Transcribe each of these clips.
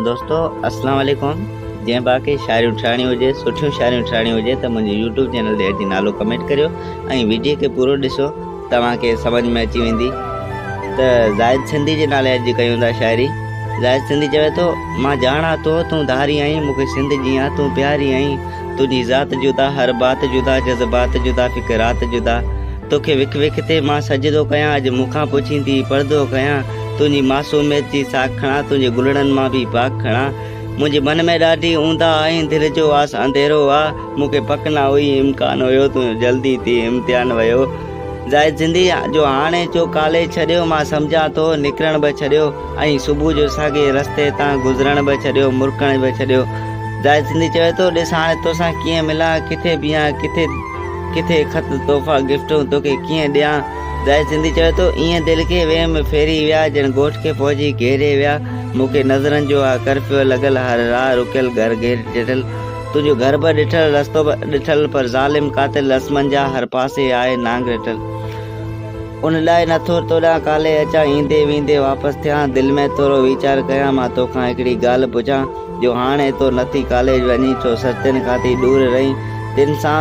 दोस्तों अस्सलाम वालेकुम। जै बाक़ी शायरियूं ठाहिणी हुजे, सुठियूं शायरियूं ठाहिणी हुजे त मुंहिंजे यूट्यूब चैनल ते अची नालो कमेंट करियो ऐं वीडियो खे पूरो ॾिसो, तव्हांखे सम्झ में अची वेंदी। त ज़ाहिद सिंधी जे नाले अॼु कयूं था शायरी। ज़ाहिद सिंधी चवे थो, मां ॼाणा तो तूं धारी आहीं, मूंखे सिंध जीअं तूं प्यारी आहीं। तुंहिंजी ज़ात जुदा, हर बात जुदा, जज़्बात जुदा, फ़िक्रात जुदा। तोखे विख विख ते मां सजदो कयां, अॼु मूंखां पुछींदी पर्दो कयां। तुंहिंजी मासूमियत जी साख खणा, तुंहिंजे गुलड़नि मां बि पाक खणा। मुंहिंजे मन में ॾाढी ऊंदा आहिनि, दिलि जो आस अंधेरो आहे। मूंखे पक न हुई, इम्कान हुयो, तूं जल्दी थी इम्तिहान वियो। ज़ाहिद सिंधी जो हाणे चो काले छॾियो, मां सम्झां थो निकिरण बि छॾियो, ऐं सुबुह जो साॻे रस्ते तां गुज़रण बि छॾियो, मुरकण बि छॾियो। ज़ाहिद सिंधी चवे थो, ॾिस हाणे तोसां कीअं मिलां, किथे बीहां, किथे किथे ख़त तोहफ़ा गिफ्टूं तोखे कीअं ॾियां। ज़ाहिद सिंधी चवे थो, ईअं दिलि खे वहम फेरी विया, ॼण ॻोठ खे फ़ौजी घेरे विया। मूंखे नज़रनि जो आहे कर्फ़्यू लॻल, हर राह रुकियल, घर घेर ॾिठल। तुंहिंजो घर बि ॾिठल, रस्तो बि ॾिठल, पर ज़ालिम कातिल लस्मन जा हर पासे आहे नांग ॾिठल। उन लाइ नथो तोॾां काले अचां, ईंदे वेंदे वापसि थियां। दिलि में थोरो वीचार कयां, मां तोखां हिकिड़ी ॻाल्हि पुछां, जो हाणे तो नथी कॉलेज वञी, छो सस्तियुनि खां दूर रही। तिन सां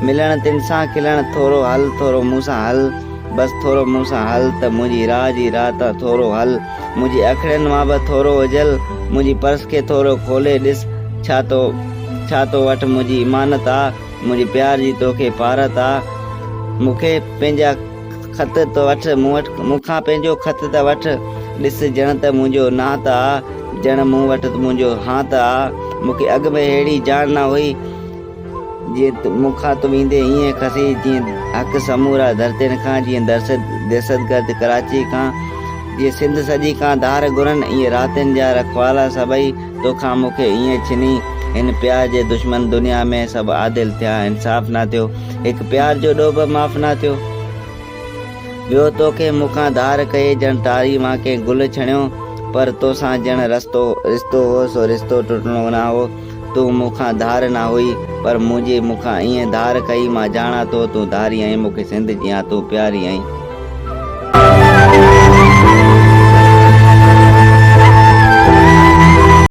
मिलण, तिन सां खिलण, थोरो हल, थोरो मूंसां हल, बस थोरो मूंसां हल, त मुंहिंजी राह जी राह तां थोरो हल। मुंहिंजी अखियुनि मां बि थोरो उजल, मुंहिंजी पर्स खे थोरो खोले ॾिस, छा तो वटि मुंहिंजी इमानत आहे, मुंहिंजे प्यार जी तोखे पारत आहे। मूंखे पंहिंजा ख़त तो वठि, मूंखां पंहिंजो ख़त त वठि, ॾिस ॼण त मुंहिंजो नात आहे, ॼण मूं वटि मुंहिंजो हाथ आहे। मूंखे अॻु में अहिड़ी ॼाण न हुई, जीअं मूंखां तूं ईंदे ईअं खसी, जीअं हक़ समूरा धरतियुनि खां, जीअं दहशतगर्द कराची खां, जीअं सिंध सॼी खां धार घुरनि, ईअं रातियुनि जा रखवाला सभई तोखां मूंखे ईअं छिनी। हिन प्यार जे दुश्मन दुनिया में सभु आदिल थिया, इंसाफ़ न थियो, हिकु प्यार जो ॾोह बि माफ़ न थियो। ॿियो तोखे मूंखां धार कई, ॼण तारी मां कंहिं गुल छणियो, पर तोसां ॼण रिश्तो हो, सो रिश्तो टुटणो न हो। तूं मूंखां धार न हुई, पर मुंहिंजी मूंखां ईअं धार कई। मां ॼाणा तो तूं धारी आहीं, मूंखे सिंध जीअं तूं प्यारी आहीं।